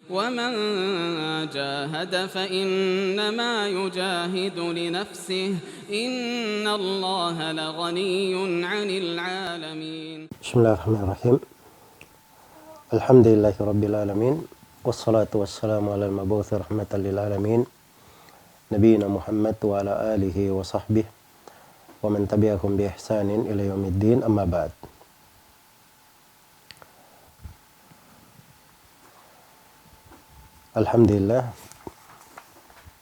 ومن جاهد فإنما يجاهد لنفسه إن الله لغني عن العالمين. بسم الله الرحمن الرحيم. الحمد لله رب العالمين والصلاة والسلام على المبعوث رحمة للعالمين نبينا محمد وعلى آله وصحبه ومن تبعهم بإحسان إلى يوم الدين أما بعد. Alhamdulillah,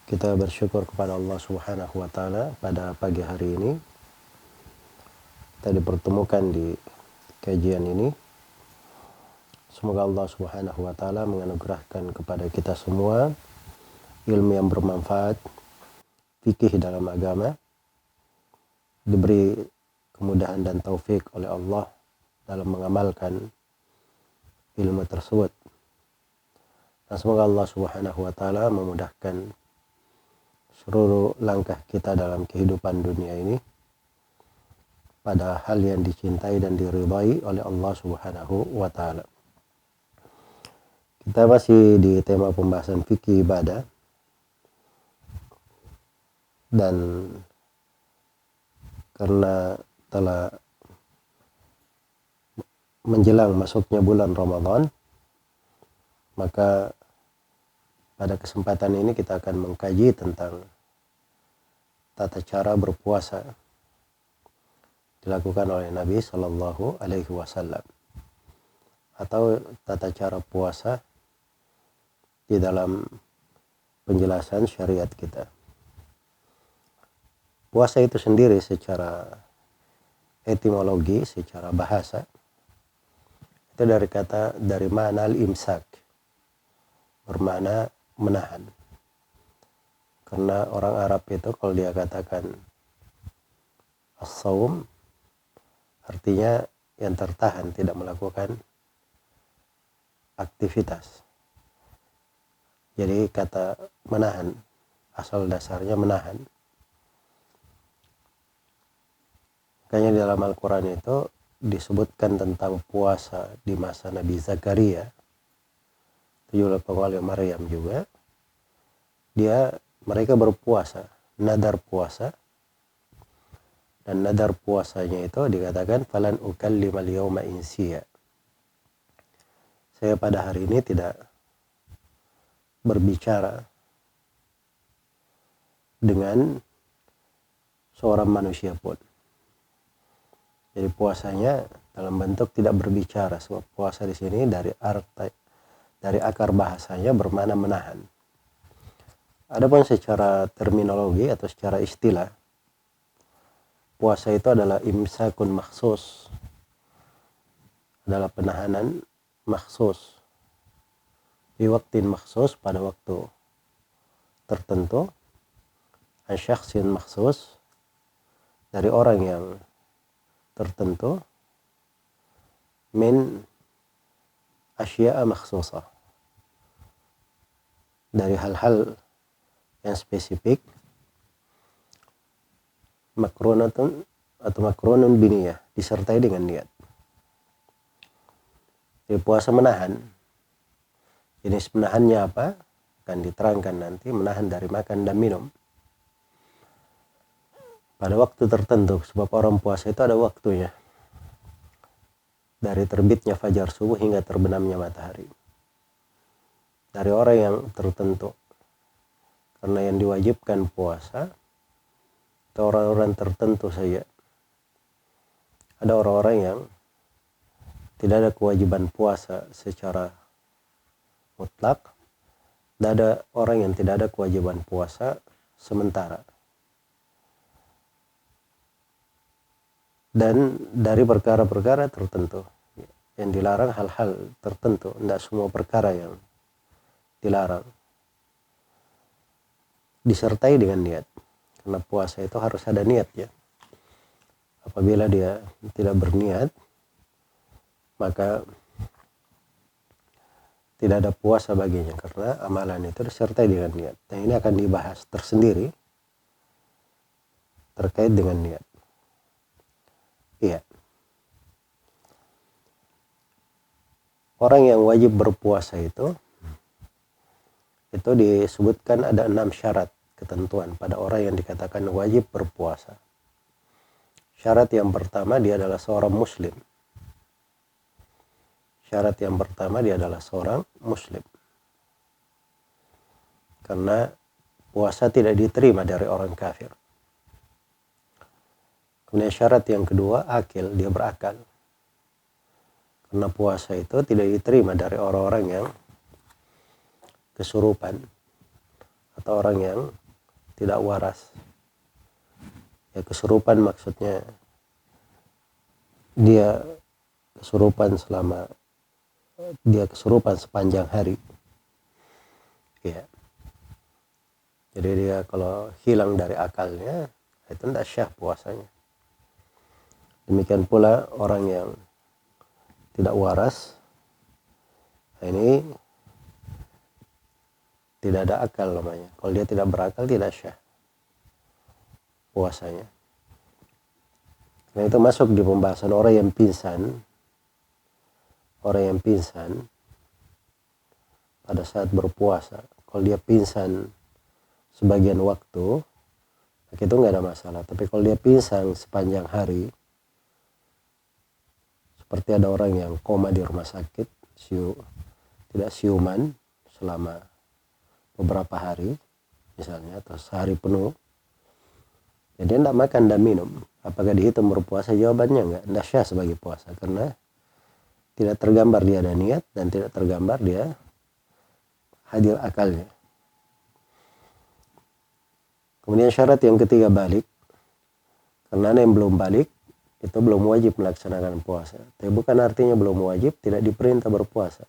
kita bersyukur kepada Allah Subhanahu wa Ta'ala pada pagi hari ini kita dipertemukan di kajian ini. Semoga Allah Subhanahu wa Ta'ala menganugerahkan kepada kita semua ilmu yang bermanfaat, fikih dalam agama, diberi kemudahan dan taufik oleh Allah dalam mengamalkan ilmu tersebut. Dan semoga Allah Subhanahu wa Ta'ala memudahkan seluruh langkah kita dalam kehidupan dunia ini pada hal yang dicintai dan diridhai oleh Allah Subhanahu wa Ta'ala. Kita masih di tema pembahasan fikih ibadah, dan karena telah menjelang masuknya bulan Ramadan, maka pada kesempatan ini kita akan mengkaji tentang tata cara berpuasa dilakukan oleh Nabi Shallallahu Alaihi Wasallam, atau tata cara puasa di dalam penjelasan syariat kita. Puasa itu sendiri secara etimologi, secara bahasa, itu dari makna al-imsak, bermakna menahan. Karena orang Arab itu kalau dia katakan as-saum, artinya yang tertahan, tidak melakukan aktivitas. Jadi kata menahan, asal dasarnya menahan. Makanya di dalam Al-Quran itu disebutkan tentang puasa di masa Nabi Zakaria, itu juga pengawal Maryam juga. Mereka berpuasa, nadar puasa, dan nadar puasanya itu dikatakan falan ukallimal yauma insiya. Saya pada hari ini tidak berbicara dengan seorang manusia pun. Jadi puasanya dalam bentuk tidak berbicara, sebab puasa di sini dari akar bahasanya bermakna menahan. Adapun secara terminologi atau secara istilah, puasa itu adalah imsakun makhsus, adalah penahanan makhsus, di waktin makhsus, pada waktu tertentu, an syakhsin makhsus, dari orang yang tertentu, min asya'a makhsusah, dari hal-hal yang spesifik, makrunatun atau makrunun biniyah, disertai dengan niat. Jadi puasa menahan, jenis menahannya apa akan diterangkan nanti. Menahan dari makan dan minum pada waktu tertentu, sebab orang puasa itu ada waktunya, dari terbitnya fajar subuh hingga terbenamnya matahari. Dari orang yang tertentu, karena yang diwajibkan puasa itu orang-orang tertentu saja. Ada orang-orang yang tidak ada kewajiban puasa secara mutlak, dan ada orang yang tidak ada kewajiban puasa sementara. Dan dari perkara-perkara tertentu yang dilarang, hal-hal tertentu, tidak semua perkara yang dilarang, disertai dengan niat. Karena puasa itu harus ada niat ya. Apabila dia tidak berniat, maka tidak ada puasa baginya, karena amalan itu disertai dengan niat. Dan ini akan dibahas tersendiri terkait dengan niat. Iya. Orang yang wajib berpuasa itu itu disebutkan ada 6 syarat ketentuan pada orang yang dikatakan wajib berpuasa. Syarat yang pertama, dia adalah seorang muslim. Syarat yang pertama, dia adalah seorang muslim. Karena puasa tidak diterima dari orang kafir. Kemudian syarat yang kedua, akil, dia berakal. Karena puasa itu tidak diterima dari orang-orang yang kesurupan atau orang yang tidak waras. Ya, kesurupan maksudnya dia kesurupan sepanjang hari. Ya. Jadi dia kalau hilang dari akalnya, itu tidak syah puasanya. Demikian pula orang yang tidak waras, ini tidak ada akal namanya. Kalau dia tidak berakal, tidak syah puasanya. Nah, itu masuk di pembahasan orang yang pingsan. Orang yang pingsan pada saat berpuasa, kalau dia pingsan sebagian waktu, itu nggak ada masalah. Tapi kalau dia pingsan sepanjang hari, seperti ada orang yang koma di rumah sakit, tidak siuman selama beberapa hari, misalnya, atau sehari penuh, jadi dia tidak makan dan minum, apakah dihitung berpuasa? Jawabannya tidak syah sebagai puasa, karena tidak tergambar dia ada niat dan tidak tergambar dia hadir akalnya. Kemudian syarat yang ketiga, balik. Karena yang belum balik itu belum wajib melaksanakan puasa. Tapi bukan artinya belum wajib tidak diperintah berpuasa.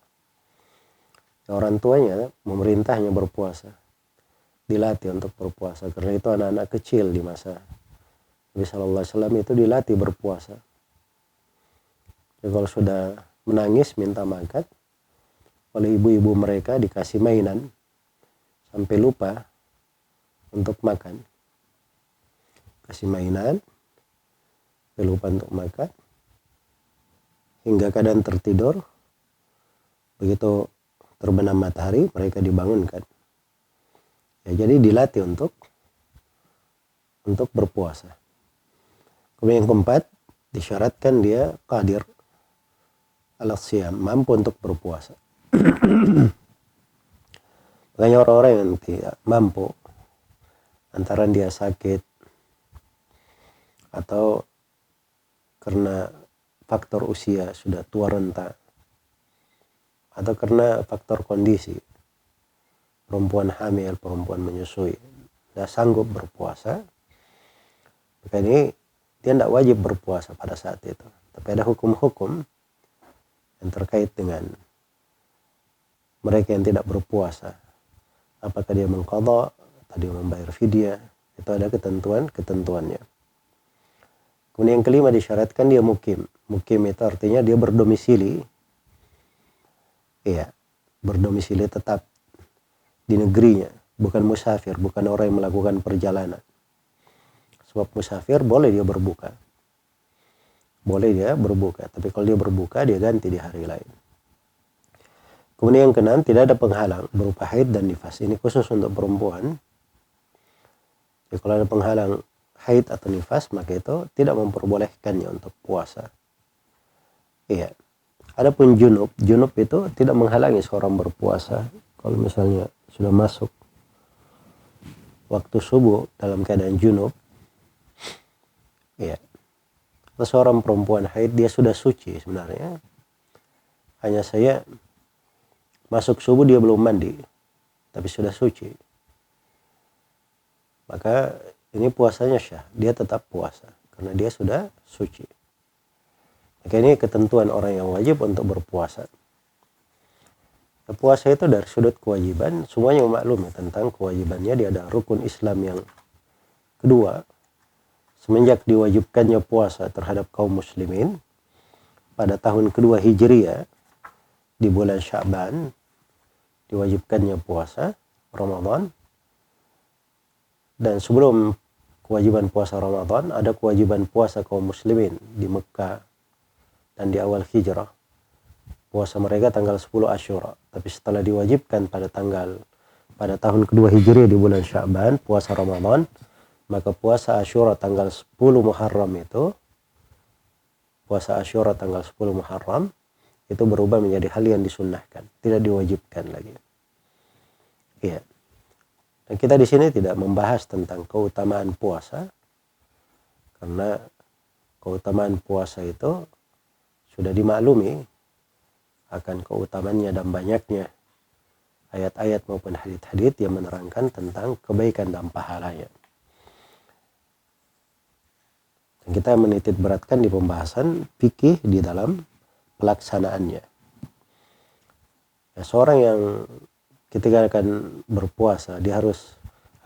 Orang tuanya memerintahnya berpuasa, dilatih untuk berpuasa. Karena itu anak-anak kecil di masa Nabi Sallallahu Alaihi Wasallam itu dilatih berpuasa. Jadi kalau sudah menangis minta makan, oleh ibu-ibu mereka dikasih mainan sampai lupa untuk makan. Kasih mainan, sampai lupa untuk makan, hingga keadaan tertidur. Begitu terbenam matahari, mereka dibangunkan. Ya, jadi dilatih untuk berpuasa. Kemudian yang keempat, disyaratkan dia qadir al-siyam, mampu untuk berpuasa. Makanya orang-orang yang tidak mampu, antara dia sakit atau karena faktor usia sudah tua renta, atau karena faktor kondisi, perempuan hamil, perempuan menyusui, tidak sanggup berpuasa, maka ini dia tidak wajib berpuasa pada saat itu. Tapi ada hukum-hukum yang terkait dengan mereka yang tidak berpuasa. Apakah dia mengqadha, atau dia membayar fidyah, itu ada ketentuannya. Kemudian yang kelima, disyaratkan dia mukim. Mukim itu artinya dia berdomisili. Iya, berdomisili tetap di negerinya, bukan musafir, bukan orang yang melakukan perjalanan. Sebab musafir boleh dia berbuka. Tapi kalau dia berbuka, dia ganti di hari lain. Kemudian yang keenam, tidak ada penghalang berupa haid dan nifas. Ini khusus untuk perempuan. Jadi kalau ada penghalang haid atau nifas, maka itu tidak memperbolehkannya untuk puasa. Iya. Adapun junub itu tidak menghalangi seorang berpuasa. Kalau misalnya sudah masuk waktu subuh dalam keadaan junub, iya. Seorang perempuan haid, dia sudah suci sebenarnya. Hanya saya masuk subuh dia belum mandi, tapi sudah suci. Maka ini puasanya syah, dia tetap puasa karena dia sudah suci. Maka ini ketentuan orang yang wajib untuk berpuasa. Puasa itu dari sudut kewajiban, semuanya memaklumi tentang kewajibannya. Dia ada rukun Islam yang kedua. Semenjak diwajibkannya puasa terhadap kaum muslimin pada tahun kedua Hijriah, di bulan Sya'ban diwajibkannya puasa Ramadan. Dan sebelum kewajiban puasa Ramadan, ada kewajiban puasa kaum muslimin di Mekah dan di awal hijrah. Puasa mereka tanggal 10 Asyura. Tapi setelah diwajibkan pada tanggal pada tahun kedua Hijriah di bulan Sya'ban, puasa Ramadan, maka puasa Asyura tanggal 10 Muharram itu, puasa Asyura tanggal 10 Muharram itu berubah menjadi hal yang disunnahkan, tidak diwajibkan lagi. Iya. Dan kita di sini tidak membahas tentang keutamaan puasa, karena keutamaan puasa itu sudah dimaklumi akan keutamaannya dan banyaknya ayat-ayat maupun hadits-hadits yang menerangkan tentang kebaikan dan pahalanya. Dan kita menitik beratkan di pembahasan fikih di dalam pelaksanaannya. Ya, seorang yang ketika akan berpuasa, dia harus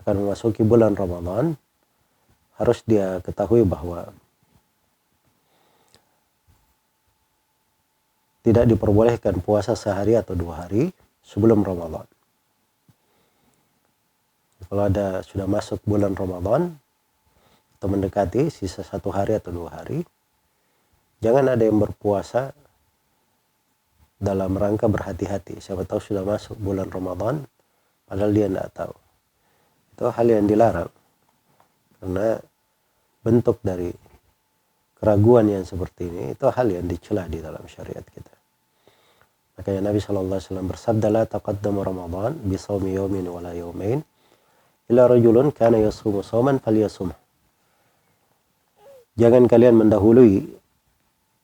akan memasuki bulan Ramadan, harus dia ketahui bahwa tidak diperbolehkan puasa sehari atau 2 hari sebelum Ramadan. Kalau ada sudah masuk bulan Ramadan atau mendekati sisa 1 hari atau 2 hari, jangan ada yang berpuasa dalam rangka berhati-hati. Siapa tahu sudah masuk bulan Ramadan padahal dia tidak tahu. Itu hal yang dilarang, karena bentuk dari keraguan yang seperti ini itu hal yang dicela di dalam syariat kita. Makanya Nabi SAW bersabda, la taqaddamu Ramadan bisawmi yawmin wala yawmain illa rajulun kana yasumu sawman falyasum. Jangan kalian mendahului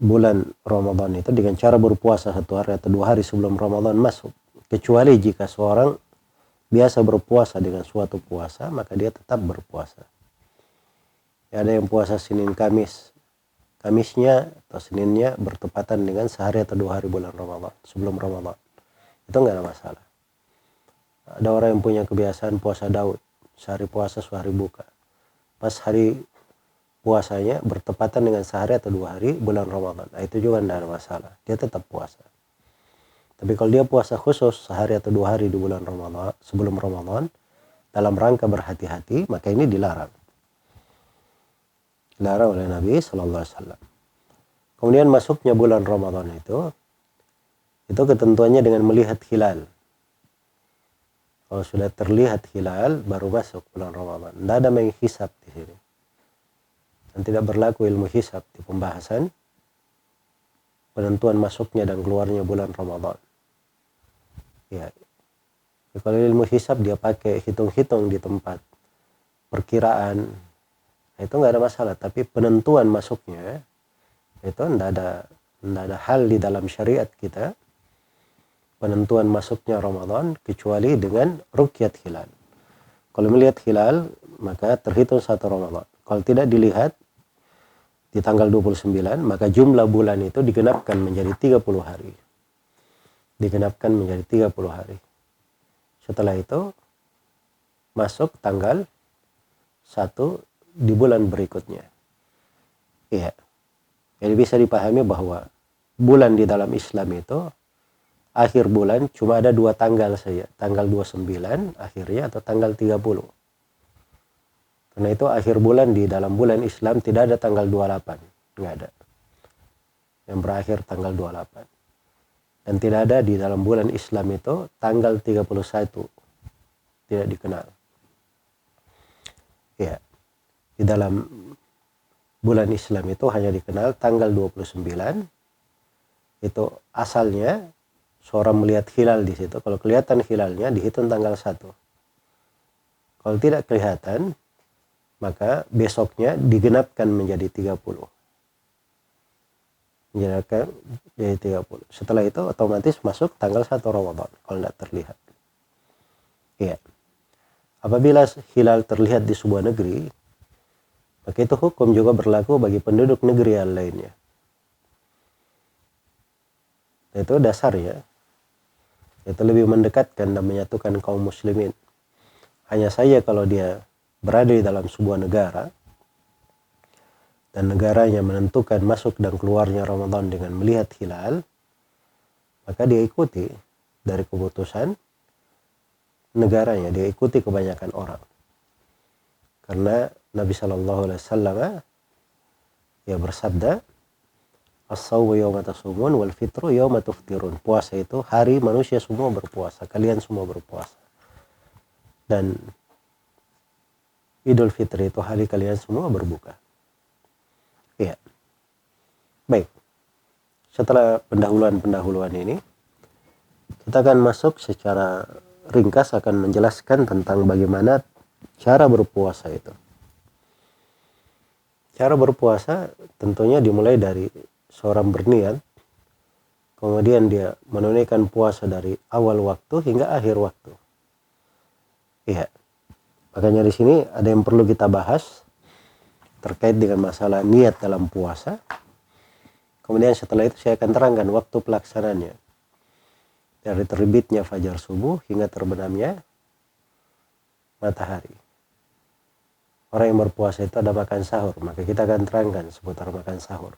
bulan Ramadan itu dengan cara berpuasa 1 hari atau 2 hari sebelum Ramadan masuk, kecuali jika seorang biasa berpuasa dengan suatu puasa, maka dia tetap berpuasa. Ya, ada yang puasa Senin Kamis, Kamisnya atau Seninnya bertepatan dengan sehari atau 2 hari bulan Ramadan, sebelum Ramadan. Itu nggak ada masalah. Ada orang yang punya kebiasaan puasa Daud, sehari puasa, sehari buka. Pas hari puasanya bertepatan dengan sehari atau 2 hari bulan Ramadan. Nah, itu juga nggak ada masalah. Dia tetap puasa. Tapi kalau dia puasa khusus sehari atau 2 hari di bulan Ramadan, sebelum Ramadan, dalam rangka berhati-hati, maka ini dilarang. Dilarang oleh Nabi SAW. Kemudian masuknya bulan Ramadan itu ketentuannya dengan melihat hilal. Kalau sudah terlihat hilal, baru masuk bulan Ramadan. Tidak ada menghisab di sini. Dan tidak berlaku ilmu hisab di pembahasan penentuan masuknya dan keluarnya bulan Ramadan. Ya. Kalau ilmu hisab dia pakai hitung-hitung di tempat perkiraan, itu nggak ada masalah. Tapi penentuan masuknya itu nggak ada hal di dalam syariat kita penentuan masuknya Ramadan kecuali dengan ruqyat hilal. Kalau melihat hilal maka terhitung 1 Ramadan. Kalau tidak dilihat di tanggal 29, maka jumlah bulan itu digenapkan menjadi 30 hari. Digenapkan menjadi 30 hari. Setelah itu masuk tanggal 1 di bulan berikutnya. Iya. Jadi bisa dipahami bahwa bulan di dalam Islam itu akhir bulan cuma ada 2 tanggal saja. Tanggal 29 akhirnya atau tanggal 30. Karena itu akhir bulan di dalam bulan Islam tidak ada tanggal 28. Nggak ada. Yang berakhir tanggal 28. Dan tidak ada di dalam bulan Islam itu tanggal 31. Tidak dikenal. Iya. Di dalam bulan Islam itu hanya dikenal tanggal 29. Itu asalnya seorang melihat hilal di situ. Kalau kelihatan hilalnya dihitung tanggal 1. Kalau tidak kelihatan, maka besoknya digenapkan menjadi 30. Menjadi 30. Setelah itu otomatis masuk tanggal 1 Ramadan kalau tidak terlihat. Iya. Apabila hilal terlihat di sebuah negeri, maka itu hukum juga berlaku bagi penduduk negeri yang lainnya. Itu dasarnya. Itu lebih mendekatkan dan menyatukan kaum muslimin. Hanya saja kalau dia berada di dalam sebuah negara, dan negaranya menentukan masuk dan keluarnya Ramadan dengan melihat hilal, maka dia ikuti dari keputusan negaranya. Dia ikuti kebanyakan orang. Karena Nabi SAW ya bersabda, as-sawmu yawma tasumun wal fitru yawma tuftirun. Puasa itu hari manusia semua berpuasa, kalian semua berpuasa. dan Idul Fitri itu hari kalian semua berbuka. Iya. Baik. Setelah pendahuluan ini, kita akan masuk secara ringkas akan menjelaskan tentang bagaimana cara berpuasa itu. Cara berpuasa tentunya dimulai dari seorang berniat, kemudian dia menunaikan puasa dari awal waktu hingga akhir waktu. Iya. Makanya di sini ada yang perlu kita bahas terkait dengan masalah niat dalam puasa. Kemudian setelah itu saya akan terangkan waktu pelaksananya. Dari terbitnya fajar subuh hingga terbenamnya matahari. Orang yang berpuasa itu ada makan sahur, maka kita akan terangkan seputar makan sahur.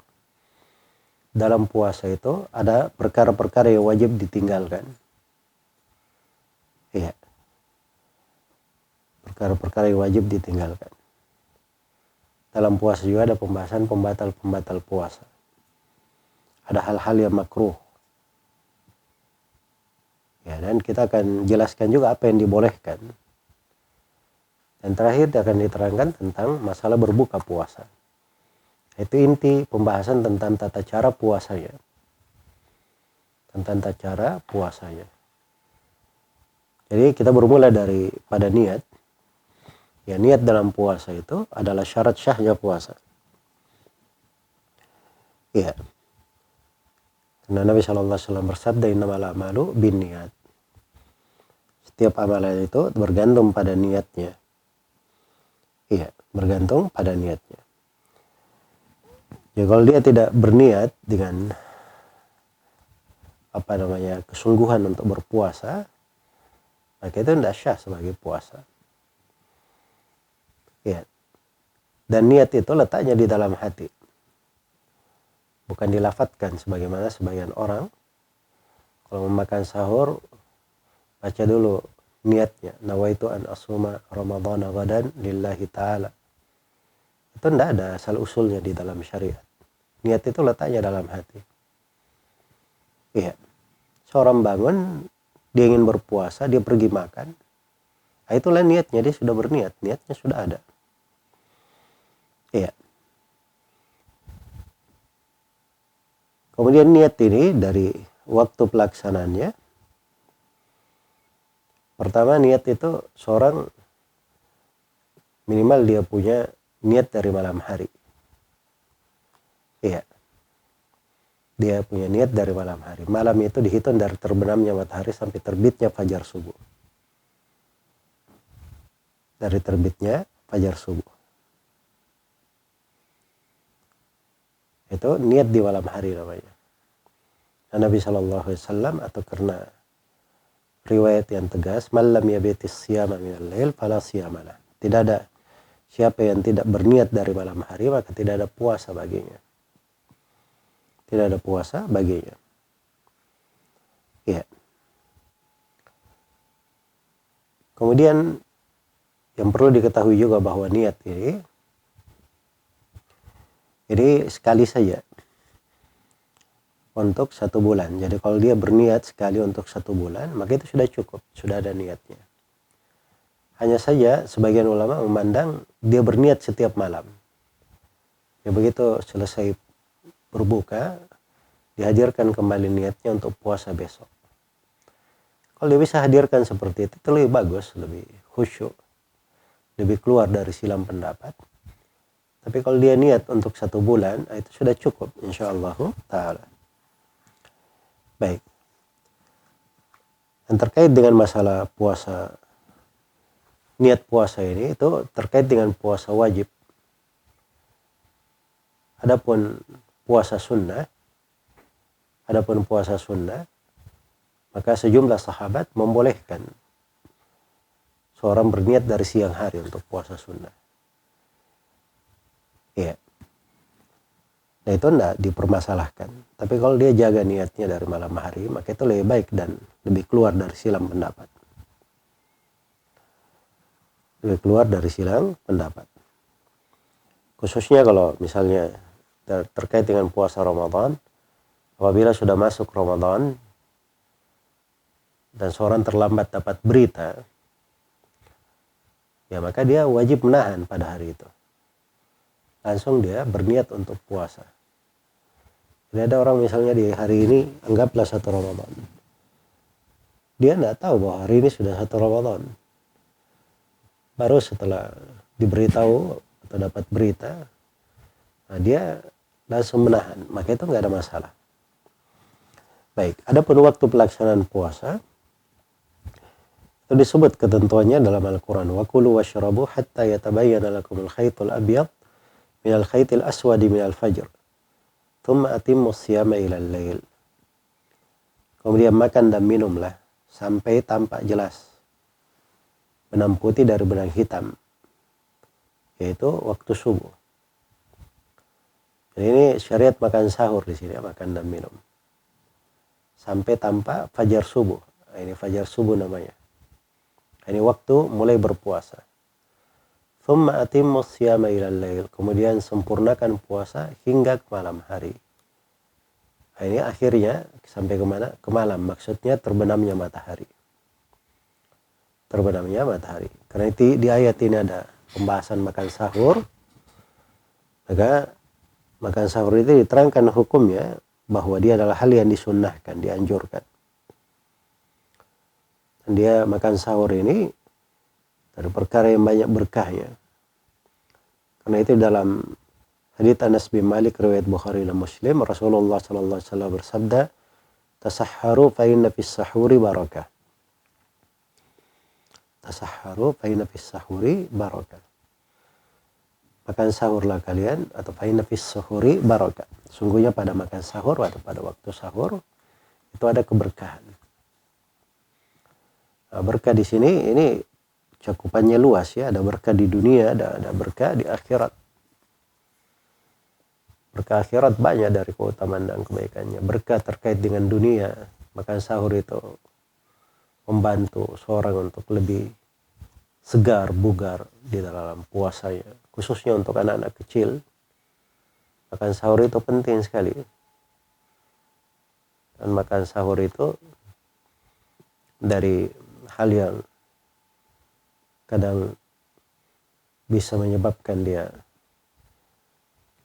Dalam puasa itu ada perkara-perkara yang wajib ditinggalkan. Iya. Perkara-perkara yang wajib ditinggalkan. Dalam puasa juga ada pembahasan pembatal-pembatal puasa. Ada hal-hal yang makruh. Ya, dan kita akan jelaskan juga apa yang dibolehkan. Dan terakhir akan diterangkan tentang masalah berbuka puasa. Itu inti pembahasan tentang tata cara puasanya. Tentang tata cara puasanya. Jadi kita bermula dari pada niat. Ya, niat dalam puasa itu adalah syarat syahnya puasa. Iya. Karena Nabi SAW bersabda, innamal a'malu binniyat. Setiap amalan itu bergantung pada niatnya. Iya, bergantung pada niatnya. Ya, kalau dia tidak berniat dengan kesungguhan untuk berpuasa, maka itu tidak syah sebagai puasa. Ya. Dan niat itu letaknya di dalam hati. Bukan dilafatkan sebagaimana sebagian orang. Kalau memakan sahur, baca dulu niatnya. Nawaitu an asuma ramadhana ghadan lillahi ta'ala. Itu tidak ada asal usulnya di dalam syariat. Niat itu letaknya dalam hati. Iya. Seorang bangun, dia ingin berpuasa, dia pergi makan. Nah, itulah niatnya, dia sudah berniat. Niatnya sudah ada. Iya. Kemudian niat ini dari waktu pelaksanaannya. Pertama, niat itu seorang minimal dia punya niat dari malam hari. Iya. Dia punya niat dari malam hari. Malam itu dihitung dari terbenamnya matahari sampai terbitnya fajar subuh. Dari terbitnya fajar subuh. Itu niat di malam hari namanya. Dan Nabi SAW atau karena riwayat yang tegas, malam yabitis siyama minal lail fala siyamalah. Tidak ada siapa yang tidak berniat dari malam hari, maka tidak ada puasa baginya. Tidak ada puasa baginya. Ya. Kemudian yang perlu diketahui juga bahwa niat ini sekali saja untuk 1 bulan. Jadi kalau dia berniat sekali untuk 1 bulan, maka itu sudah cukup, sudah ada niatnya. Hanya saja sebagian ulama memandang dia berniat setiap malam. Ya, begitu selesai berbuka, dihadirkan kembali niatnya untuk puasa besok. Kalau dia bisa hadirkan seperti itu lebih bagus, lebih khusyuk, lebih keluar dari silam pendapat. Tapi kalau dia niat untuk 1 bulan, itu sudah cukup, insyaallah ta'ala. Baik. Dan terkait dengan masalah puasa, niat puasa ini itu terkait dengan puasa wajib. Adapun puasa sunnah, maka sejumlah sahabat membolehkan seorang berniat dari siang hari untuk puasa sunnah. Iya. Nah, itu tidak dipermasalahkan. Tapi kalau dia jaga niatnya dari malam hari, maka itu lebih baik dan lebih keluar dari silang pendapat. Lebih keluar dari silang pendapat. Khususnya kalau misalnya terkait dengan puasa Ramadan, apabila sudah masuk Ramadan dan seorang terlambat dapat berita, ya maka dia wajib menahan pada hari itu. Langsung dia berniat untuk puasa. Jadi ada orang misalnya di hari ini, anggaplah 1 Ramadan. Dia tidak tahu bahwa hari ini sudah 1 Ramadan. Baru setelah diberitahu atau dapat berita, nah dia langsung menahan. Maka itu nggak ada masalah. Baik, adapun waktu pelaksanaan puasa, itu disebut ketentuannya dalam Al-Quran. Wa kulu washrabu hatta yatabayyana lakumul khaytul abyad minal khaytil aswadi minal fajr. Thumma atimmus siyama ilal lail. Kemudian makan dan minumlah sampai tampak jelas benang putih dari benang hitam, yaitu waktu subuh. Jadi ini syariat makan sahur di sini, makan dan minum sampai tampak fajar subuh. Ini fajar subuh namanya. Ini waktu mulai berpuasa. Thumma atimmus siyama ilal lail. Kemudian sempurnakan puasa hingga ke malam hari. Nah, ini akhirnya sampai kemana? Ke malam. Maksudnya terbenamnya matahari. Terbenamnya matahari. Karena di ayat ini ada pembahasan makan sahur. Maka makan sahur itu diterangkan hukumnya bahwa dia adalah hal yang disunnahkan, dianjurkan. Dan dia makan sahur ini dari perkara yang banyak berkahnya. Karena itu dalam hadits Anas bin Malik riwayat Bukhari dan Muslim, Rasulullah sallallahu alaihi wasallam bersabda, "Tasahharu fa inna fis sahuri barakah." Tasahharu fa inna fis sahuri barakah. Makan sahurlah kalian, atau fa inna fis sahuri barakah. Sungguhnya pada makan sahur atau pada waktu sahur itu ada keberkahan. Nah, berkah di sini ini cakupannya luas ya, ada berkah di dunia, ada berkah di akhirat. Berkah akhirat banyak dari keutamaan dan kebaikannya. Berkah terkait dengan dunia, makan sahur itu membantu seorang untuk lebih segar, bugar di dalam puasanya. Khususnya untuk anak-anak kecil, makan sahur itu penting sekali. Dan makan sahur itu dari hal yang kadang bisa menyebabkan dia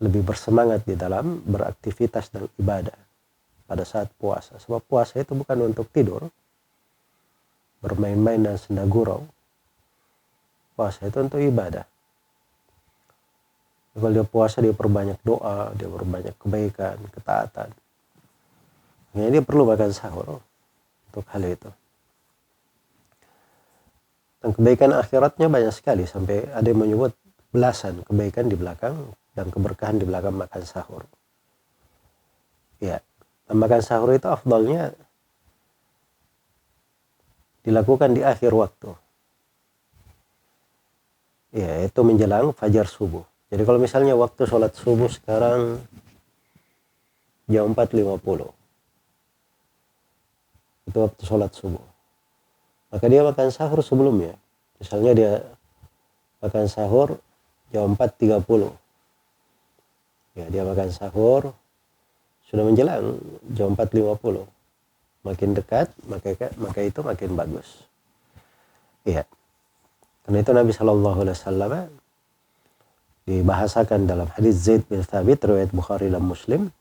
lebih bersemangat di dalam beraktivitas dan ibadah pada saat puasa. Sebab puasa itu bukan untuk tidur, bermain-main dan senda gurau. Puasa itu untuk ibadah. Kalau dia puasa, dia perbanyak doa, dia perbanyak kebaikan, ketaatan. Makanya dia perlu makan sahur untuk hal itu. Dan kebaikan akhiratnya banyak sekali, sampai ada yang menyebut belasan kebaikan di belakang dan keberkahan di belakang makan sahur. Ya, dan makan sahur itu afdalnya dilakukan di akhir waktu. Ya, itu menjelang fajar subuh. Jadi kalau misalnya waktu sholat subuh sekarang jam 4.50, itu waktu sholat subuh. Maka dia makan sahur sebelumnya. Misalnya dia makan sahur jam 4.30. Ya, dia makan sahur sudah menjelang jam 4.50. Makin dekat, maka itu makin bagus. Iya. Karena itu Nabi SAW dibahasakan dalam hadis Zaid bin Thabit riwayat Bukhari dan Muslim.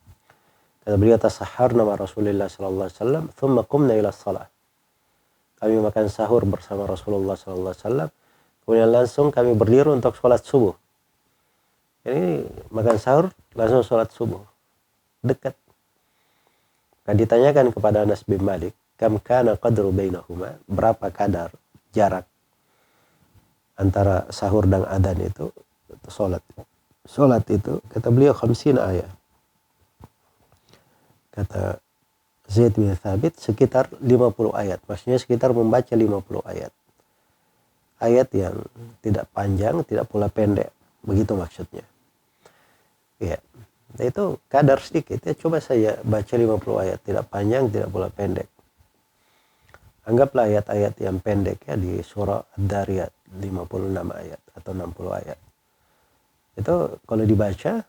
Kata beliau, tasahharna ma Rasulullah sallallahu alaihi wasallam, thumma qumna ila shalah. Kami makan sahur bersama Rasulullah sallallahu alaihi wasallam, kemudian langsung kami berdiri untuk sholat subuh. Jadi makan sahur langsung sholat subuh, dekat. Maka ditanyakan kepada Anas bin Malik, kam kana qadru bainahuma, berapa kadar jarak antara sahur dan adzan itu, sholat itu, kata beliau 50 ayat. Kata Zaid bin Thabit, sekitar 50 ayat. Maksudnya sekitar membaca 50 ayat. Ayat yang tidak panjang, tidak pula pendek. Begitu maksudnya. Ya, itu kadar sedikit. Ya, coba saya baca 50 ayat. Tidak panjang, tidak pula pendek. Anggaplah ayat-ayat yang pendek ya di surah Ad-Dariyat. 56 ayat atau 60 ayat. Itu kalau dibaca,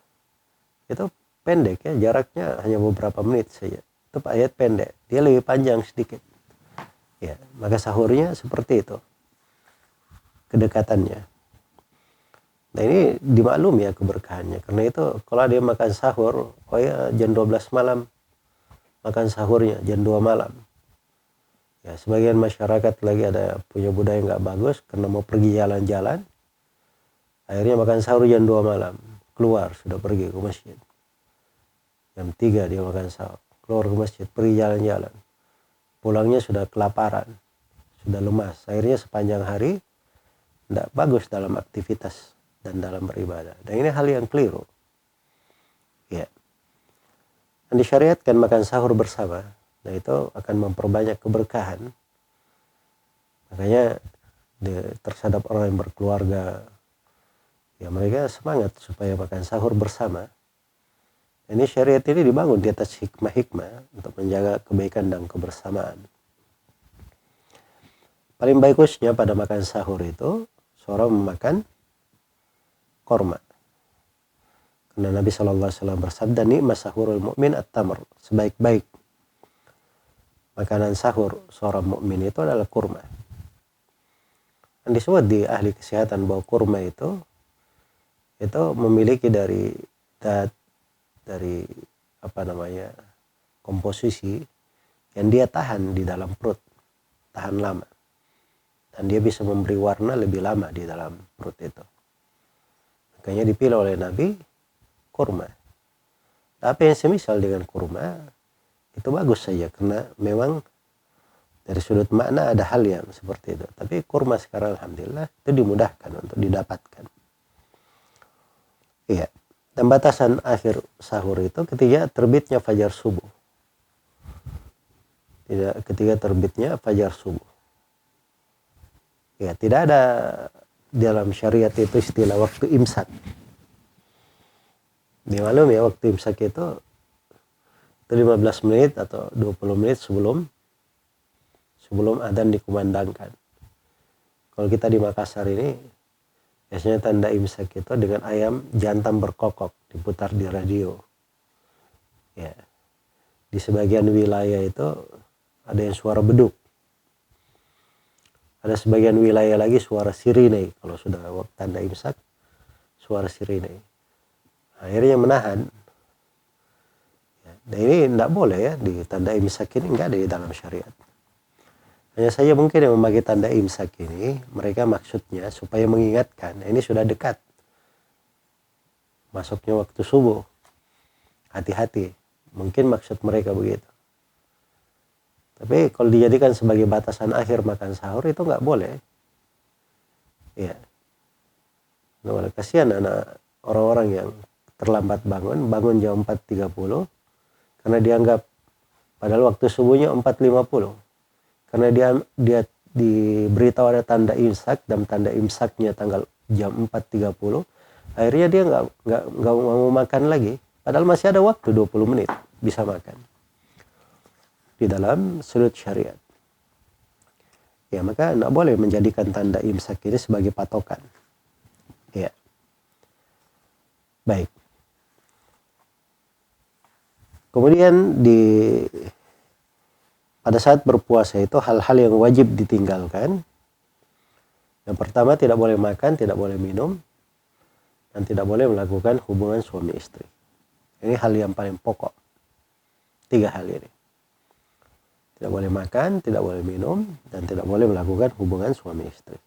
itu pendek ya, jaraknya hanya beberapa menit saja. Itu ayat pendek, dia lebih panjang sedikit. Ya, maka sahurnya seperti itu. kedekatannya. Nah ini dimaklumi ya keberkahannya. Karena itu kalau dia makan sahur, oh ya jam 12 malam, makan sahurnya jam 2 malam. Ya, sebagian masyarakat lagi ada punya budaya nggak bagus karena mau pergi jalan-jalan, akhirnya makan sahur jam 2 malam, keluar sudah pergi ke masjid. Jam 3 dia makan sahur, keluar ke masjid, pergi jalan-jalan. Pulangnya sudah kelaparan, sudah lemas. Akhirnya sepanjang hari tidak bagus dalam aktivitas dan dalam beribadah. Dan ini hal yang keliru. Ya. Dan disyariatkan makan sahur bersama. Nah itu akan memperbanyak keberkahan. Makanya terhadap orang yang berkeluarga, ya mereka semangat supaya makan sahur bersama. Ini syariat ini dibangun di atas hikmah-hikmah untuk menjaga kebaikan dan kebersamaan. Paling bagusnya pada makan sahur itu seorang memakan korma. Karena Nabi SAW bersabda, "Ni'ma sahurul mu'min at-tamr." Sebaik-baik makanan sahur seorang mukmin itu adalah kurma. Dan disebut di ahli kesehatan bahwa kurma itu memiliki dari komposisi yang dia tahan di dalam perut, tahan lama, dan dia bisa memberi warna lebih lama di dalam perut itu. Makanya dipilih oleh Nabi kurma. Tapi yang semisal dengan kurma itu bagus saja, karena memang dari sudut makna ada hal yang seperti itu. Tapi kurma sekarang alhamdulillah itu dimudahkan untuk didapatkan. Iya. Dan batasan akhir sahur itu ketika terbitnya fajar subuh. Ketika terbitnya fajar subuh. Ya, tidak ada dalam syariat itu istilah waktu imsak. Dimaklum ya, waktu imsak itu 15 menit atau 20 menit sebelum adzan dikumandangkan. Kalau kita di Makassar ini biasanya tanda imsak itu dengan ayam jantan berkokok diputar di radio. Ya. Di sebagian wilayah itu ada yang suara beduk. Ada sebagian wilayah lagi suara sirine. Kalau sudah waktu tanda imsak, suara sirine. Akhirnya menahan. Dan ini tidak boleh ya, di tanda imsak ini enggak ada di dalam syariat. Hanya saja mungkin yang memakai tanda imsak ini, mereka maksudnya supaya mengingatkan, ini sudah dekat masuknya waktu subuh. Hati-hati, mungkin maksud mereka begitu. Tapi kalau dijadikan sebagai batasan akhir makan sahur itu enggak boleh. Ya. Nah, kasihan anak orang-orang yang terlambat bangun jam 4.30. Karena dianggap padahal waktu subuhnya 4.50. Karena dia diberitahu ada tanda imsak dan tanda imsaknya tanggal jam 4.30. Akhirnya dia nggak mau makan lagi. Padahal masih ada waktu 20 menit bisa makan. Di dalam sudut syariat. Ya, maka nggak boleh menjadikan tanda imsak ini sebagai patokan. Ya. Baik. Kemudian pada saat berpuasa itu hal-hal yang wajib ditinggalkan. Yang pertama, tidak boleh makan, tidak boleh minum, dan tidak boleh melakukan hubungan suami istri. Ini hal yang paling pokok. 3 hal ini. Tidak boleh makan, tidak boleh minum, dan tidak boleh melakukan hubungan suami istri.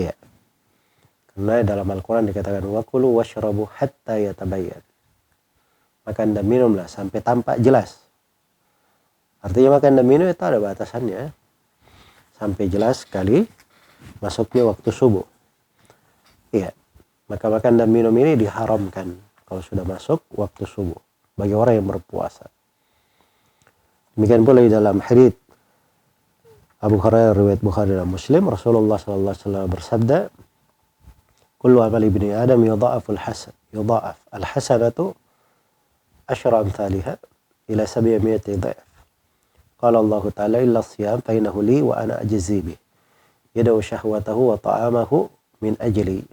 Iya. Karena dalam Al-Quran dikatakan, وَكُلُوا وَاشْرَبُوا حَتَّى يَتَبَيَّنَ. Makan dan minumlah sampai tampak jelas. Artinya makan dan minum itu ada batasannya. Sampai jelas sekali masuknya waktu subuh. Iya. Maka makan dan minum ini diharamkan kalau sudah masuk waktu subuh bagi orang yang berpuasa. Demikian pula di dalam hadits Abu Hurairah riwayat Bukhari dan Muslim, Rasulullah sallallahu alaihi wasallam bersabda, "Kullu amali ibni Adam yudha'afu al-hasan. Al-hasanatu asyra amthaliha ila 700 dhaif. Qala Allah Ta'ala illa siyam fa innahu li wa ana ajzi bih. Yad'u syahwatahu wa ta'amahu min ajli."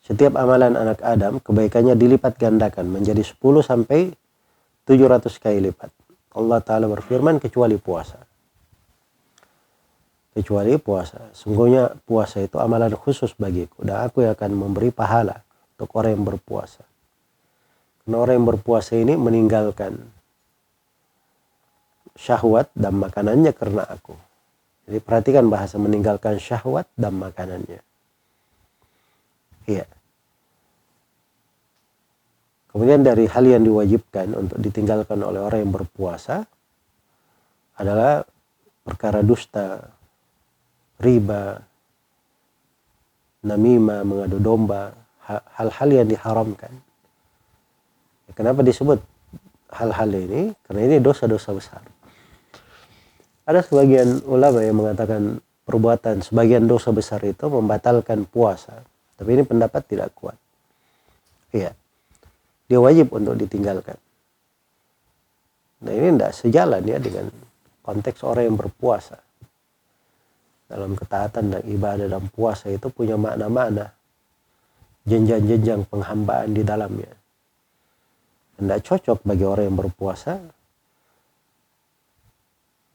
Setiap amalan anak Adam kebaikannya dilipat gandakan menjadi 10 sampai 700 kali lipat. Allah Ta'ala berfirman kecuali puasa. kecuali puasa. Sungguhnya puasa itu amalan khusus bagiku, dan aku yang akan memberi pahala untuk orang yang berpuasa. Karena orang yang berpuasa ini meninggalkan syahwat dan makanannya karena aku. Jadi perhatikan bahasa meninggalkan syahwat dan makanannya. Iya. Kemudian dari hal yang diwajibkan untuk ditinggalkan oleh orang yang berpuasa adalah perkara dusta, riba, namimah, mengadu domba, hal-hal yang diharamkan. Kenapa disebut hal-hal ini? Karena ini dosa-dosa besar. Ada sebagian ulama yang mengatakan perbuatan sebagian dosa besar itu membatalkan puasa. Tapi ini pendapat tidak kuat. Iya. Dia wajib untuk ditinggalkan. Nah ini tidak sejalan ya dengan konteks orang yang berpuasa. Dalam ketaatan dan ibadah dan puasa itu punya makna-makna, jenjang-jenjang penghambaan di dalamnya. Tidak cocok bagi orang yang berpuasa.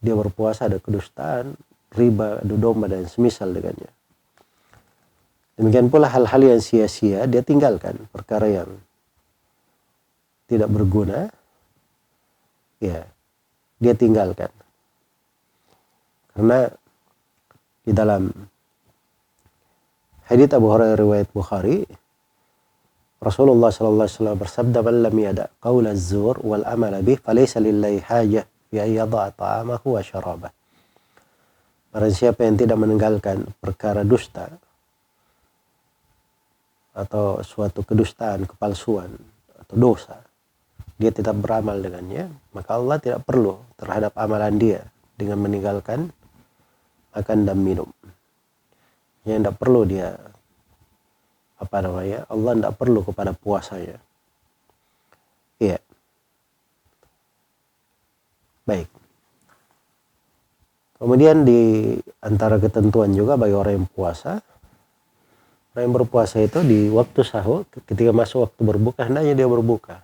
Dia berpuasa ada kedustaan, riba, adu domba dan semisal dengannya. Demikian pula hal-hal yang sia-sia dia tinggalkan, perkara yang tidak berguna, ya dia tinggalkan. Karena di dalam hadits Abu Hurairah riwayat Bukhari, Rasulullah sallallahu alaihi wasallam bersabda, "Man lam yada' qaula az-zur wal amala bih, falaysa lillahi hajah fi an yada'a ta'amahu wa syarabah." Barang siapa yang tidak meninggalkan perkara dusta atau suatu kedustaan, kepalsuan atau dosa, dia tetap beramal dengannya, maka Allah tidak perlu terhadap amalan dia dengan meninggalkan makan dan minum. Yang tidak perlu dia Allah tidak perlu kepada puasanya. Iya. Baik. Kemudian di antara ketentuan juga bagi orang yang puasa, orang yang berpuasa itu di waktu sahur, ketika masuk waktu berbuka, hendaknya dia berbuka.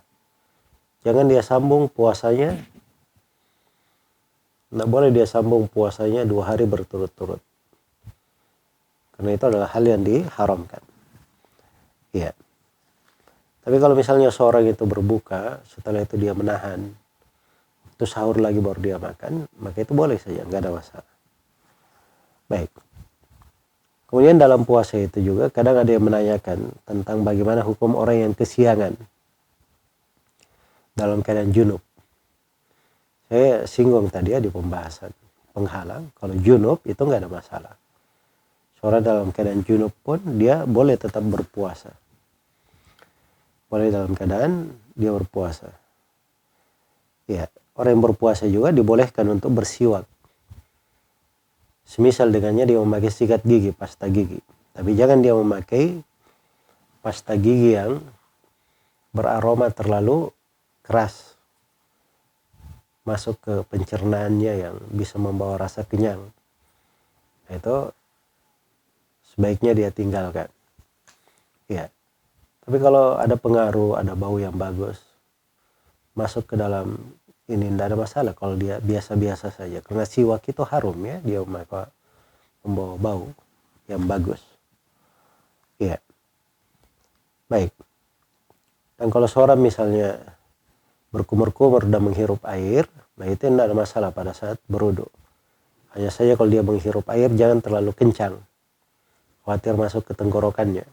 Jangan dia sambung puasanya. Tidak boleh dia sambung puasanya 2 hari berturut-turut. Karena itu adalah hal yang diharamkan. Iya. Tapi kalau misalnya seorang itu berbuka, setelah itu dia menahan, terus sahur lagi baru dia makan, maka itu boleh saja, nggak ada masalah. Baik. Kemudian dalam puasa itu juga kadang ada yang menanyakan tentang bagaimana hukum orang yang kesiangan dalam keadaan junub. Saya singgung tadi ya di pembahasan penghalang, kalau junub itu nggak ada masalah. Seorang dalam keadaan junub pun dia boleh tetap berpuasa. Boleh dalam keadaan dia berpuasa. Ya, orang yang berpuasa juga dibolehkan untuk bersiwak. Semisal dengannya dia memakai sikat gigi, pasta gigi. Tapi jangan dia memakai pasta gigi yang beraroma terlalu keras, masuk ke pencernaannya yang bisa membawa rasa kenyang. Itu sebaiknya dia tinggalkan. Ya. Tapi kalau ada pengaruh, ada bau yang bagus masuk ke dalam ini, tidak ada masalah kalau dia biasa-biasa saja. Karena siwak itu harum ya, dia membawa bau yang bagus. Ya. Baik. Dan kalau seorang misalnya berkumur-kumur dan menghirup air, nah itu tidak ada masalah pada saat berwudu. Hanya saja kalau dia menghirup air jangan terlalu kencang, khawatir masuk ke tenggorokannya.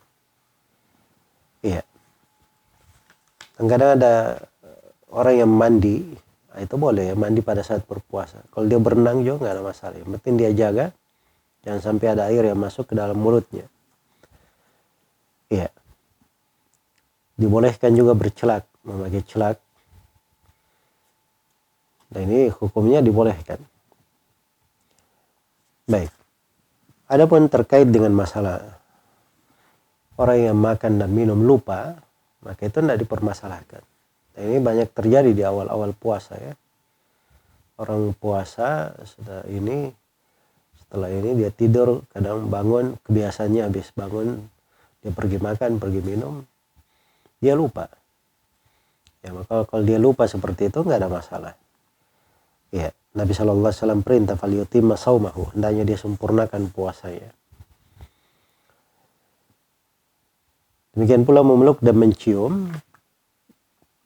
Iya. Dan kadang ada orang yang mandi, nah itu boleh ya, mandi pada saat berpuasa. Kalau dia berenang juga nggak ada masalah. Yang penting dia jaga jangan sampai ada air yang masuk ke dalam mulutnya. Iya. Dibolehkan juga bercelak, memakai celak. Nah ini hukumnya dibolehkan. Baik. Adapun terkait dengan masalah orang yang makan dan minum lupa, maka itu tidak dipermasalahkan. Nah, ini banyak terjadi di awal-awal puasa ya. Orang puasa setelah ini dia tidur, kadang bangun, kebiasaannya habis bangun dia pergi makan, pergi minum, dia lupa. Ya maka kalau dia lupa seperti itu nggak ada masalah. Ya, Nabi SAW perintah falyutimma saumahu, hendaknya dia sempurnakan puasanya. Demikian pula memeluk dan mencium,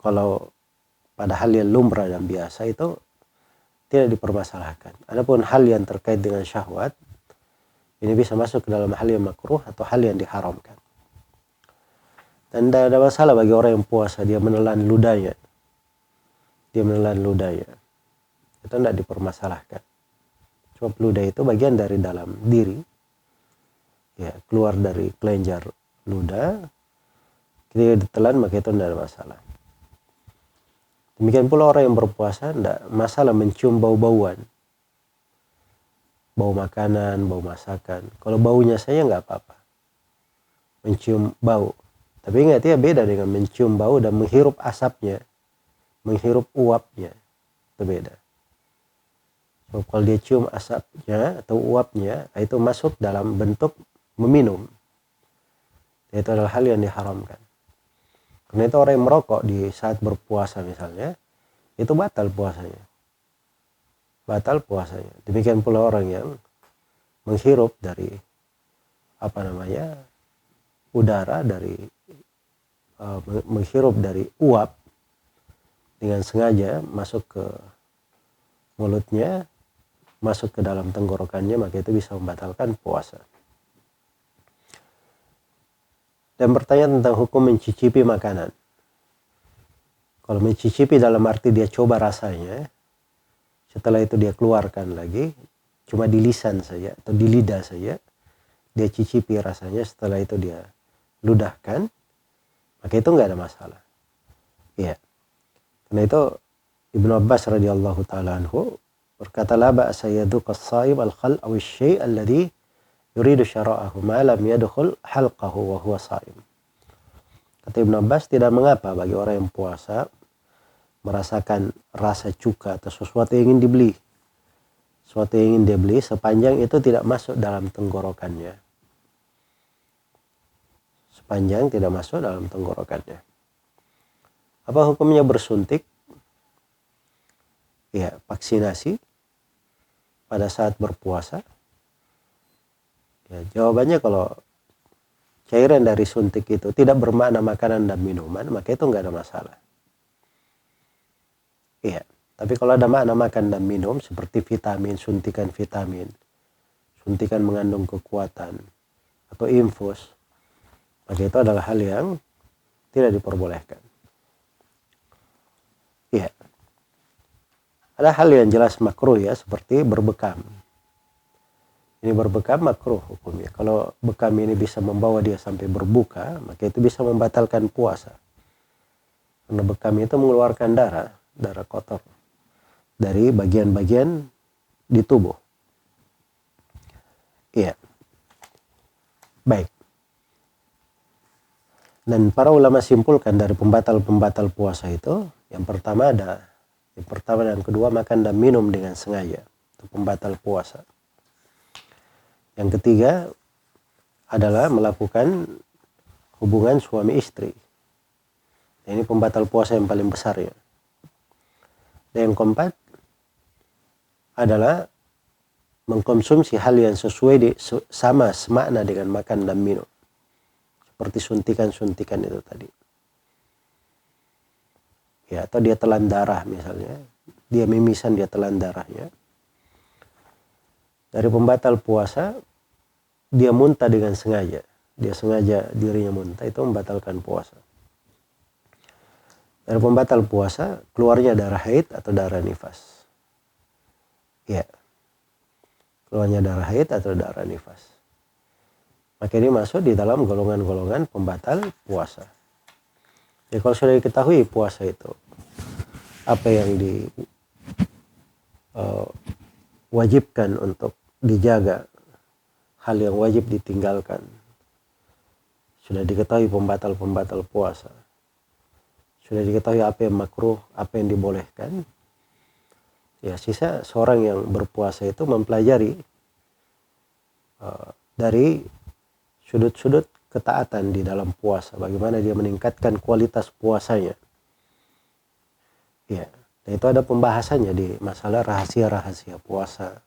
kalau pada hal yang lumrah dan biasa itu tidak dipermasalahkan. Adapun hal yang terkait dengan syahwat, ini bisa masuk ke dalam hal yang makruh atau hal yang diharamkan. Dan tidak ada masalah bagi orang yang puasa, dia menelan ludahnya. Dia menelan ludahnya. Itu tidak dipermasalahkan. Sebab ludah itu bagian dari dalam diri. Ya, keluar dari kelenjar ludah. Ketika ditelan maka itu tidak ada masalah. Demikian pula orang yang berpuasa tidak masalah mencium bau-bauan. Bau makanan, bau masakan. Kalau baunya saya nggak apa-apa. Mencium bau. Tapi ingat ya, beda dengan mencium bau dan menghirup asapnya. Menghirup uapnya. Itu beda. So, kalau dia cium asapnya atau uapnya, itu masuk dalam bentuk meminum. Itu adalah hal yang diharamkan. Karena itu orang yang merokok di saat berpuasa misalnya, itu batal puasanya. Batal puasanya. Demikian pula orang yang menghirup dari udara, dari menghirup dari uap dengan sengaja masuk ke mulutnya, masuk ke dalam tenggorokannya, maka itu bisa membatalkan puasa. Dan bertanya tentang hukum mencicipi makanan. Kalau mencicipi dalam arti dia coba rasanya, setelah itu dia keluarkan lagi, cuma di lisan saja atau di lidah saja, dia cicipi rasanya, setelah itu dia ludahkan, maka itu nggak ada masalah. Iya. Karena itu Ibnu Abbas radhiyallahu taala anhu berkata, la ba'sa yaduqa as-sa'im al-khal aw asy-syai' alladhi yuridu syara'ahu ma lam yadkhul halqahu wa huwa sha'im. Kata Ibnu Abbas, tidak mengapa bagi orang yang puasa merasakan rasa cuka atau sesuatu yang ingin dibeli. Sesuatu yang ingin dia beli sepanjang itu tidak masuk dalam tenggorokannya. Sepanjang tidak masuk dalam tenggorokannya. Apa hukumnya bersuntik? Ya, vaksinasi pada saat berpuasa. Ya, jawabannya kalau cairan dari suntik itu tidak bermakna makanan dan minuman, maka itu nggak ada masalah. Iya, tapi kalau ada makna makan dan minum seperti vitamin, suntikan mengandung kekuatan atau infus, maka itu adalah hal yang tidak diperbolehkan. Iya. Ada hal yang jelas makruh ya, seperti berbekam. Ini berbekam makruh hukumnya. Kalau bekam ini bisa membawa dia sampai berbuka, maka itu bisa membatalkan puasa. Karena bekam itu mengeluarkan darah kotor dari bagian-bagian di tubuh. Iya. Baik. Dan para ulama simpulkan dari pembatal-pembatal puasa itu, yang pertama dan kedua makan dan minum dengan sengaja, itu pembatal puasa. Yang ketiga adalah melakukan hubungan suami istri. Ini pembatal puasa yang paling besar ya. Dan yang keempat adalah mengkonsumsi hal yang sesuai sama semakna dengan makan dan minum. Seperti suntikan-suntikan itu tadi. Ya, atau dia telan darah misalnya. Dia mimisan, dia telan darahnya. Dari pembatal puasa, dia muntah dengan sengaja. Dia sengaja dirinya muntah, itu membatalkan puasa. Dari pembatal puasa, keluarnya darah haid atau darah nifas. Ya. Keluarnya darah haid atau darah nifas. Maka ini masuk di dalam golongan-golongan pembatal puasa. Ya, kalau sudah diketahui puasa itu apa yang diwajibkan untuk dijaga, hal yang wajib ditinggalkan, sudah diketahui pembatal-pembatal puasa, sudah diketahui apa yang makruh, apa yang dibolehkan, ya sisa seorang yang berpuasa itu mempelajari dari sudut-sudut ketaatan di dalam puasa, bagaimana dia meningkatkan kualitas puasanya. Ya, Nah, itu ada pembahasannya di masalah rahasia-rahasia puasa,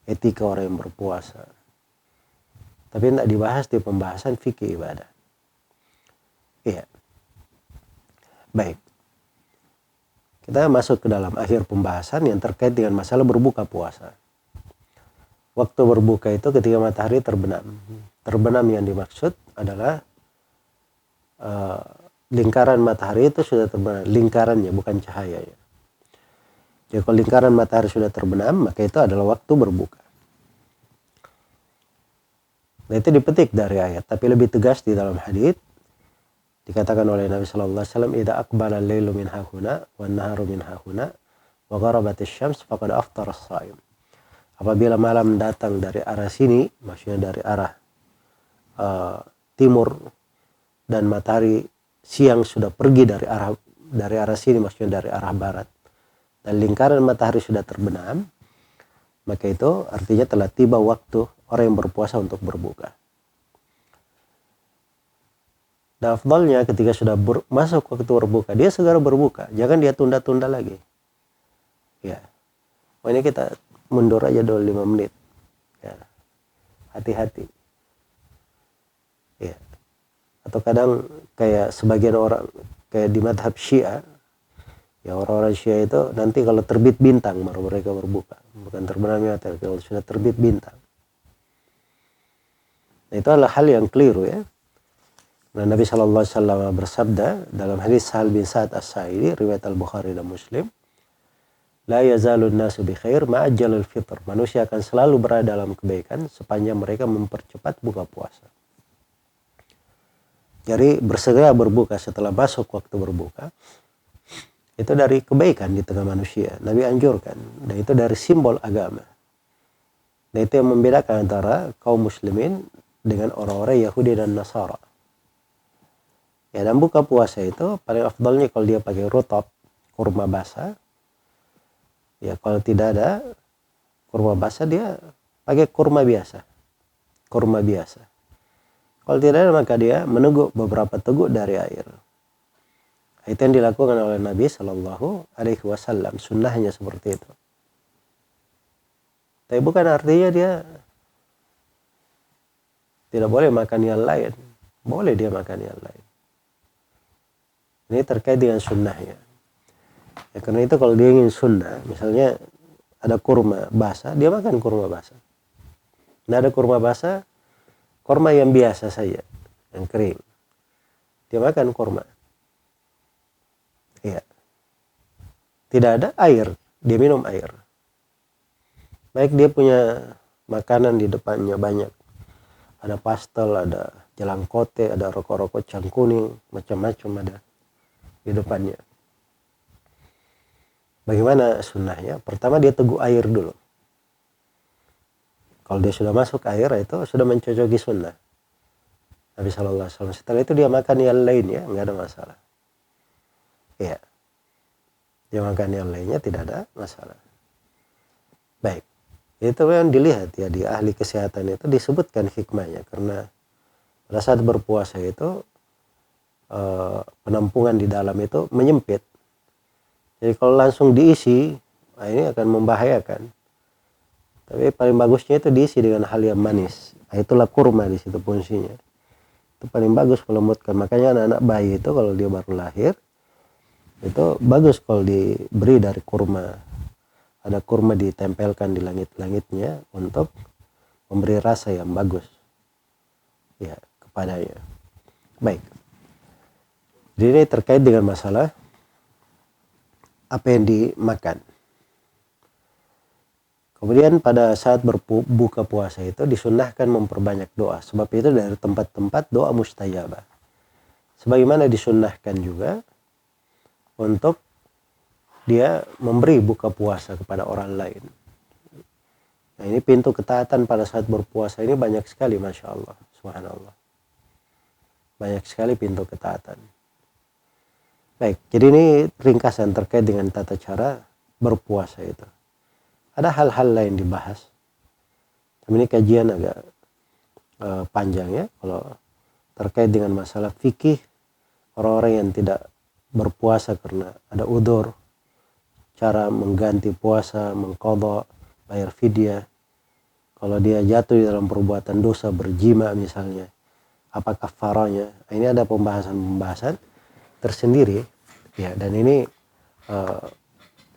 etika orang yang berpuasa. Tapi tidak dibahas di pembahasan fikih ibadah. Iya. Baik. Kita masuk ke dalam akhir pembahasan yang terkait dengan masalah berbuka puasa. Waktu berbuka itu ketika matahari terbenam. Terbenam yang dimaksud adalah lingkaran matahari itu sudah terbenam. Lingkarannya, bukan cahayanya. Jadi kalau lingkaran matahari sudah terbenam, maka itu adalah waktu berbuka. Nah, itu dipetik dari ayat, tapi lebih tegas di dalam hadits dikatakan oleh Nabi sallallahu alaihi wasallam, "Idza aqbala al-lailu min hahuna wan naharu min hahuna wa gharabatis syams faqad aftara as-shaim." Apabila malam datang dari arah sini, maksudnya dari arah timur, dan matahari siang sudah pergi dari arah sini, maksudnya dari arah barat, dan lingkaran matahari sudah terbenam, maka itu artinya telah tiba waktu orang yang berpuasa untuk berbuka. Dan afdalnya ketika sudah masuk waktu berbuka, dia segera berbuka, jangan dia tunda-tunda lagi. Ya, ini kita mundur aja dulu 5 menit. Ya, hati-hati. Ya. Atau kadang kayak sebagian orang kayak di madhab Syiah, ya orang-orang Syiah itu nanti kalau terbit bintang baru mereka berbuka, bukan terbenamnya matahari, kalau sudah terbit bintang. Nah, itu adalah hal yang keliru ya. Nah, Nabi SAW bersabda dalam hadis Sahal bin Sa'ad As-Sa'idi riwayat Al-Bukhari dan Muslim, "La yazalun nasu bi khair ma'ajjalul fitr." Manusia akan selalu berada dalam kebaikan sepanjang mereka mempercepat buka puasa. Jadi bersegera berbuka setelah masuk waktu berbuka itu dari kebaikan di tengah manusia. Nabi anjurkan, dan itu dari simbol agama. Dan itu yang membedakan antara kaum muslimin dengan orang-orang Yahudi dan Nasara. Ya, dan buka puasa itu paling afdalnya kalau dia pakai rutab, kurma basah. Ya, kalau tidak ada kurma basah, dia pakai kurma biasa. Kurma biasa. Kalau tidak ada, maka dia meneguk beberapa teguk dari air. Itu yang dilakukan oleh Nabi Shallallahu Alaihi Wasallam. Sunnahnya seperti itu. Tapi bukan artinya dia tidak boleh makan yang lain. Boleh dia makan yang lain. Ini terkait dengan sunnahnya. Ya, karena itu kalau dia ingin sunnah, misalnya ada kurma basah, dia makan kurma basah. Nah, ada kurma basah, kurma yang biasa saja, yang kering, dia makan kurma. Iya. Tidak ada air, dia minum air. Baik dia punya makanan di depannya banyak. Ada pastel, ada jalangkote, ada rokok-rokok cangkuning, macam-macam ada di depannya. Bagaimana sunnahnya? Pertama dia teguk air dulu. Kalau dia sudah masuk air, itu sudah mencocoki sunnah Nabi Sallallahu Alaihi Wasallam. Setelah itu dia makan yang lainnya, nggak ada masalah. Ya, dia makan yang lainnya tidak ada masalah. Baik, itu yang dilihat ya di ahli kesehatan itu disebutkan hikmahnya, karena pada saat berpuasa itu penampungan di dalam itu menyempit. Jadi kalau langsung diisi, nah ini akan membahayakan. Tapi paling bagusnya itu diisi dengan hal yang manis. Nah, itulah kurma di situ fungsinya. Itu paling bagus melembutkan. Makanya anak-anak bayi itu kalau dia baru lahir, itu bagus kalau diberi dari kurma. Ada kurma ditempelkan di langit-langitnya untuk memberi rasa yang bagus ya kepadanya. Baik. Jadi ini terkait dengan masalah apa yang dimakan. Kemudian pada saat berbuka puasa itu disunnahkan memperbanyak doa. Sebab itu dari tempat-tempat doa mustajabah. Sebagaimana disunnahkan juga untuk dia memberi buka puasa kepada orang lain. Nah, ini pintu ketaatan pada saat berpuasa ini banyak sekali, Masya Allah, Subhanallah. Banyak sekali pintu ketaatan. Baik, jadi ini ringkasan terkait dengan tata cara berpuasa itu. Ada hal-hal lain dibahas. Tapi ini kajian agak panjang ya. Kalau terkait dengan masalah fikih orang-orang yang tidak berpuasa karena ada udzur, cara mengganti puasa, mengqadha, bayar fidyah. Kalau dia jatuh di dalam perbuatan dosa berjima misalnya, apa kafaranya? Ini ada pembahasan tersendiri ya, dan ini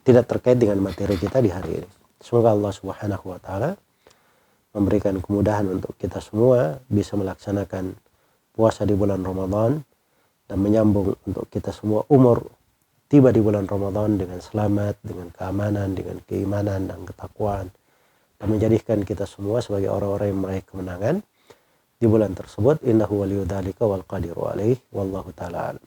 tidak terkait dengan materi kita di hari ini. Semoga Allah Subhanahu wa taala memberikan kemudahan untuk kita semua bisa melaksanakan puasa di bulan Ramadan dan menyambung untuk kita semua umur tiba di bulan Ramadan dengan selamat, dengan keamanan, dengan keimanan dan ketakwaan, dan menjadikan kita semua sebagai orang-orang yang meraih kemenangan di bulan tersebut. Innahu waliyudzalika wal qadiru alaih, wallahu taala alam.